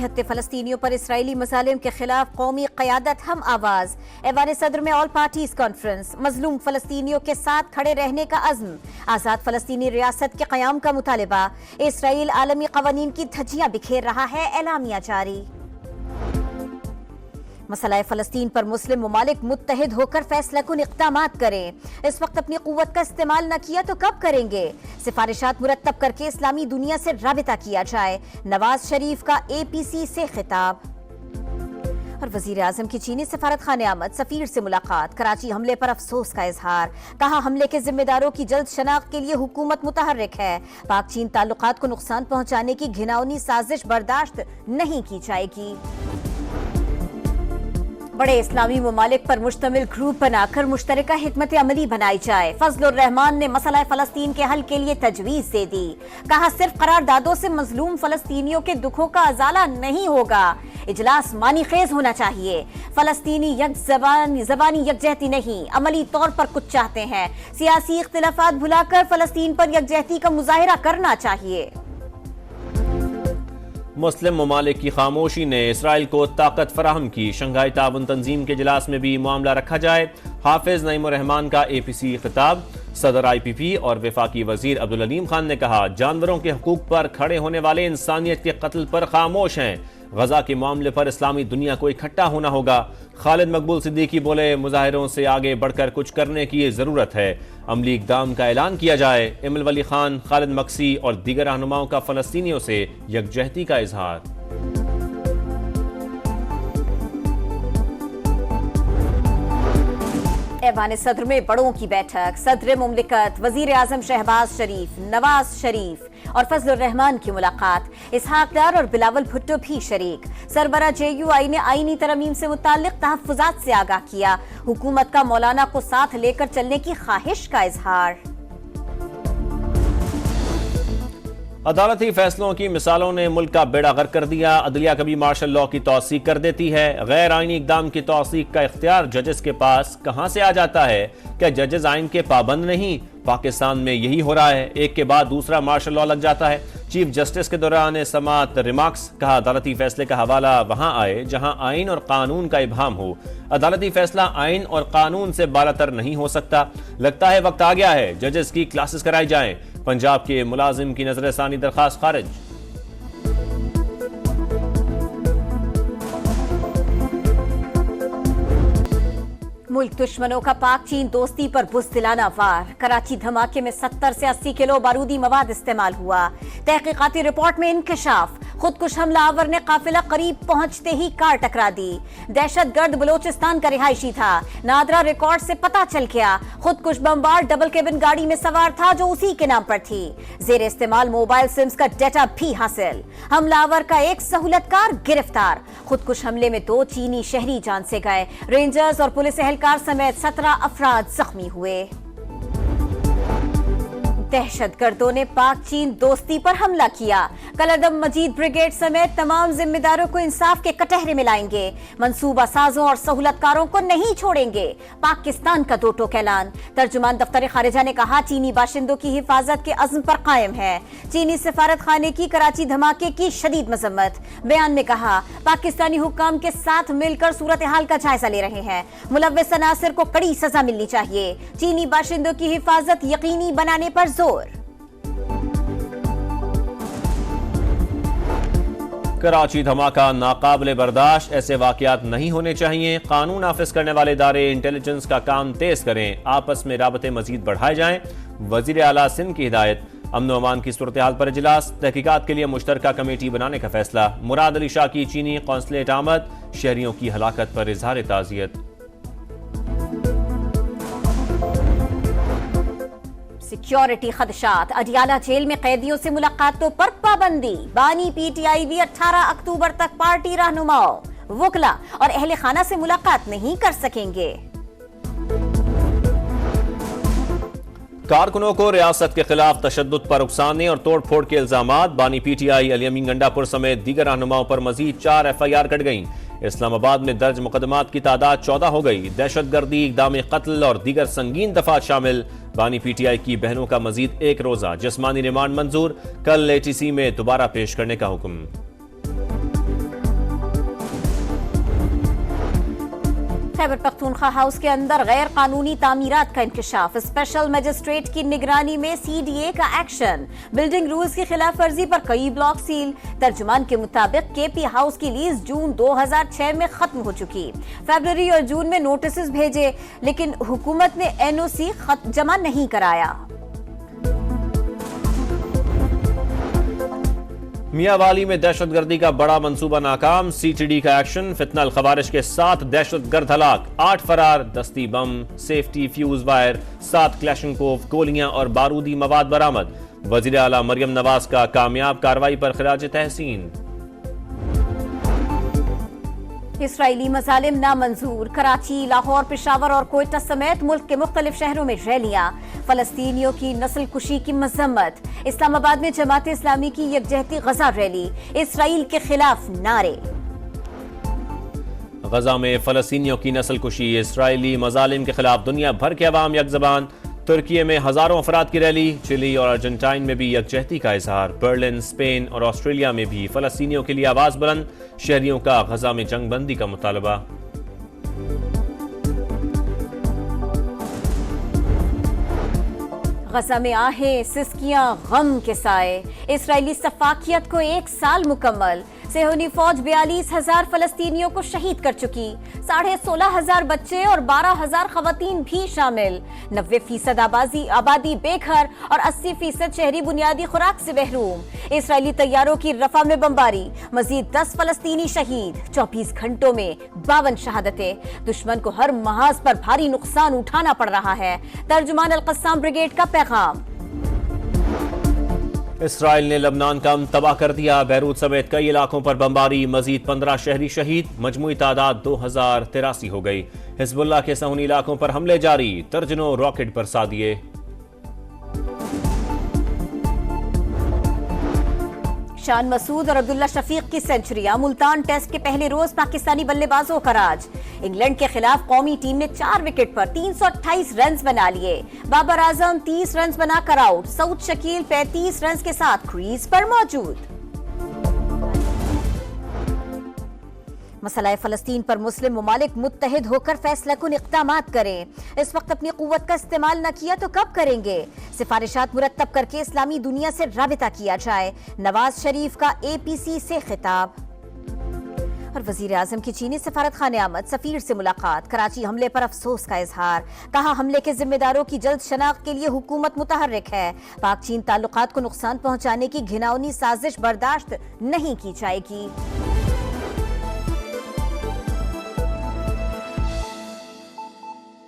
निहत्ते फलस्तीनियों पर इसराइली मजालिम के खिलाफ कौमी क़यादत हम आवाज। ऐवान सदर में ऑल पार्टीज कॉन्फ्रेंस। मजलूम फलस्तीनियों के साथ खड़े रहने का अज़्म। आज़ाद फलस्तीनी रियासत के क़याम का मुतालिबा। इसराइल आलमी क़वानीन की धज्जियां बिखेर रहा है, एलामिया जारी। मसला फ़लस्तीन पर मुस्लिम ममालिक मुत्तहिद होकर फैसलाकुन इक़दामात करें। इस वक्त अपनी क़ुव्वत का इस्तेमाल न किया तो कब करेंगे? सिफारिशात मुरत्तब करके इस्लामी दुनिया से राबिता किया जाए। नवाज शरीफ का APC से खिताब। और वज़ीर आज़म की चीनी सफारत खाने आमद। सफीर से मुलाकात। कराची हमले पर अफसोस का इजहार। कहा हमले के जिम्मेदारों की जल्द शनाख्त के लिए हुकूमत मुतहर्रिक है। पाक चीन ताल्लुकात को नुकसान पहुंचाने की घिनौनी साजिश बर्दाश्त नहीं की जाएगी। बड़े इस्लामी ममालिक पर मुश्तमिल ग्रुप बनाकर मुश्तरका हिकमत अमली बनाई जाए। फजलुर रहमान ने मसला फ़लस्तीन के हल के लिए तजवीज़ दे दी। कहा सिर्फ करारदादों से मजलूम फ़लस्तीनियों के दुखों का अजाला नहीं होगा। इजलास मानी खेज होना चाहिए। फ़लस्तीनी ज़बानी यकजहती नहीं, अमली तौर पर कुछ चाहते हैं। सियासी इख्तिलाफात भुलाकर फ़लस्तीन पर यकजहती का मुजाहिरा करना चाहिए। मुस्लिम ममालिक की खामोशी ने इसराइल को ताकत फराहम की। शंघाई ताउन तंजीम के इजलास में भी मामला रखा जाए। हाफिज नईमुर रहमान का APC खिताब। सदर IPP और वफाकी वजीर अब्दुल अलीम खान ने कहा जानवरों के हकूक पर खड़े होने वाले इंसानियत के कत्ल पर खामोश हैं। गजा के मामले पर इस्लामी दुनिया को इकट्ठा होना होगा। खालिद मकबूल सिद्दीकी बोले मुजाहिरों से आगे बढ़कर कुछ करने की जरूरत है। अमली इकदाम का ऐलान किया जाए। इमल वली खान, खालिद मक्सी और दीगर रहनुमाओं का फलस्तीनियों से यकजहती का इजहार। ऐवान सदर में बड़ों की बैठक। सदर मुमलिकत, वजीर आजम शहबाज शरीफ, नवाज शरीफ और फजलुर रहमान की मुलाकात। इसहाक डार और बिलावल भुट्टो भी शरीक। सरबरा JUI ने आईनी तरमीम से मुताल्लिक तहफ्फुजात से आगाह किया। हुकूमत का मौलाना को साथ लेकर चलने की ख्वाहिश का इजहार। अदालती फैसलों की मिसालों ने मुल्क का बेड़ा गर्क कर दिया। अदलिया कभी मार्शल लॉ की तौसीक कर देती है। गैर आईनी इकदाम की तौसीक का इख्तियार जजेस के पास कहां से आ जाता है? क्या जजेस आइन के पाबंद नहीं? पाकिस्तान में यही हो रहा है, एक के बाद दूसरा मार्शल लॉ लग जाता है। चीफ जस्टिस के दौरान समाअत रिमार्क्स। कहा अदालती फैसले का हवाला वहां आए जहां आइन और कानून का इब्हाम हो। अदालती फैसला आइन और कानून से बालातर नहीं हो सकता। लगता है वक्त आ गया है जजेस की क्लासेस कराई जाएं। पंजाब के मुलाजिम की नजरसानी दरखास्त खारिज। मुल्क दुश्मनों का पाक चीन दोस्ती पर बुज़दिलाना वार। कराची धमाके में 70 से 80 किलो बारूदी मवाद इस्तेमाल हुआ। तहकीकाती रिपोर्ट में इंकशाफ। खुदकुश हमलावर ने काफिला करीब पहुंचते ही कार टकरा दी। दहशतगर्द बलोचिस्तान का रिहायशी था। नादरा रिकॉर्ड से पता चल गया खुदकुश बमबार डबल केबिन गाड़ी में सवार था जो उसी के नाम पर थी। जेर इस्तेमाल मोबाइल सिम्स का डेटा भी हासिल। हमलावर का एक सहूलतकार गिरफ्तार। खुदकुश हमले में 2 चीनी शहरी जान से गए। रेंजर्स और पुलिस एहलकार समेत 17 अफराद जख्मी हुए। दहशतगर्दों ने पाक चीन दोस्ती पर हमला किया। कलदम मजीद ब्रिगेड समेत तमाम जिम्मेदारों को इंसाफ के कटहरे में लाएंगे। मंसूबा साजों और सहूलतकारों को नहीं छोड़ेंगे। पाकिस्तान का दो टोक ऐलान। तर्जुमान दफ्तर खारिजा ने कहा चीनी बाशिंदों की हिफाजत के अज़्म पर कायम है। चीनी सफारत खाने की कराची धमाके की शदीद मजम्मत। बयान में कहा पाकिस्तानी हुक्काम के साथ मिलकर सूरत हाल का जायजा ले रहे हैं। मुलव्विस अनासिर को कड़ी सजा मिलनी चाहिए। चीनी बाशिंदों की हिफाजत यकीनी बनाने पर जोर। कराची धमाका नाकाबिले बर्दाश्त। ऐसे वाकयात नहीं होने चाहिए। कानून नाफिज करने वाले इदारे इंटेलिजेंस का काम तेज करें। आपस में राबते मजीद बढ़ाए जाएं। वजीर आला सिंध की हिदायत। अमन व अमान की सूरत हाल पर इजलास। तहकीकात के लिए मुश्तरका कमेटी बनाने का फैसला। मुराद अली शाह की चीनी कौंसलेट आमद। शहरियों की हलाकत पर इजहार ताज़ियत। सिक्योरिटी खदशात। अडियाला जेल में कैदियों से मुलाकातों पर पाबंदी। बानी PTI भी 18 अक्टूबर तक पार्टी रहनुमाओं, वकला और अहले खाना से मुलाकात नहीं कर सकेंगे। कारकुनों को रियासत के खिलाफ तशद्दुद पर उकसाने और तोड़ फोड़ के इल्जामात। बानी PTI अली अमीन गंडापुर समेत दीगर रहनुमाओं पर मजीद 4 FIR कट गईं। इस्लामाबाद में दर्ज मुकदमात की तादाद 14 हो गई। दहशतगर्दी, इक़दाम कत्ल और दीगर संगीन दफात शामिल। बानी PTI की बहनों का मजीद 1 रोजा जिस्मानी रिमांड मंजूर। कल ATC में दोबारा पेश करने का हुक्म। खैबर पख्तूनख्वा हाउस के अंदर गैर कानूनी तामीरात का इंकशाफ, स्पेशल मजिस्ट्रेट की निगरानी में CDA का एक्शन, बिल्डिंग रूल्स की खिलाफ वर्जी पर कई ब्लॉक सील। तर्जुमान के मुताबिक KP हाउस की लीज जून 2006 में खत्म हो चुकी, फरवरी और जून में नोटिस भेजे, लेकिन हुकूमत ने NOC जमा नहीं कराया। मियांवाली में दहशतगर्दी का बड़ा मंसूबा नाकाम, CTD का एक्शन, फितनल खवारिश के 7 दहशतगर्द हलाक, 8 फरार, दस्ती बम, सेफ्टी फ्यूज वायर, 7 क्लैशनकोव गोलियां और बारूदी मवाद बरामद। वजीर आला मरियम नवाज का कामयाब कार्रवाई पर खिराज तहसीन। इसराइली मजालिम नामंजूर, कराची, लाहौर, पेशावर और कोयटा समेत मुल्क के मुख्तलिफ शहरों में रैलियां, फलस्तीनियों की नस्ल कुशी की मजम्मत। इस्लामाबाद में जमात इस्लामी की यकजहती गजा रैली, इसराइल के खिलाफ नारे। गजा में फलस्तीनियों की नस्ल कुशी, इसराइली मजालिम के खिलाफ दुनिया भर के अवाम यकजबान। तुर्की में हजारों अफराद की रैली, चिली और अर्जेंटाइन में भी यकजहती का इजहार। बर्लिन, स्पेन और ऑस्ट्रेलिया में भी फलस्तीनियों के लिए आवाज बुलंद, शहरियों का गजा में जंगबंदी का मुतालबा। गजा में आहें, सिस्कियां, गम के साए। इसराइली सफाकियत को 1 साल मुकम्मल। सेहूनी फौज 42,000 फलस्तीनियों को शहीद कर चुकी, 16,500 बच्चे और 12,000 खवातीन भी शामिल। 90% आबादी बेघर और 80% शहरी बुनियादी खुराक से महरूम। इसराइली तैयारों की रफा में बमबारी, मजीद 10 फलस्तीनी शहीद। 24 घंटों में 52 शहादतें। दुश्मन को हर महाज पर भारी नुकसान उठाना पड़ रहा है। तर्जुमान अल-कस्साम ब्रिगेड का पैगाम। इसराइल ने लबनान का अमन तबाह कर दिया, बैरूत समेत कई इलाकों पर बमबारी, मजीद 15 शहरी शहीद, मजमूई तादाद 2083 हो गई। हिजबुल्लाह के सहूनी इलाकों पर हमले जारी, दर्जनों रॉकेट बरसा दिए। शान मसूद और अब्दुल्ला शफीक की सेंचुरियां, मुल्तान टेस्ट के पहले रोज पाकिस्तानी बल्लेबाजों का राज। इंग्लैंड के खिलाफ कौमी टीम ने 4 विकेट पर 328 रन बना लिए। बाबर आजम 30 रन बनाकर आउट, सऊद शकील 35 रन के साथ क्रीज पर मौजूद। मसला फलस्तीन पर मुस्लिम मुमालिक मुत्तहिद होकर फैसला कुन इक़दामात करें। इस वक्त अपनी कुव्वत का इस्तेमाल न किया तो कब करेंगे? सिफारिशात मुरत्तब करके इस्लामी दुनिया से राबिता किया जाए। नवाज शरीफ का APC से खिताब। और वजीर आजम की चीनी सफारत खाने आमद, सफीर से मुलाकात, कराची हमले पर अफसोस का इजहार। कहा हमले के जिम्मेदारों की जल्द शनाख्त के लिए हुकूमत मुतहर्रिक है। पाक चीन ताल्लुकात को नुकसान पहुंचाने की घिनौनी साजिश बर्दाश्त नहीं की जाएगी।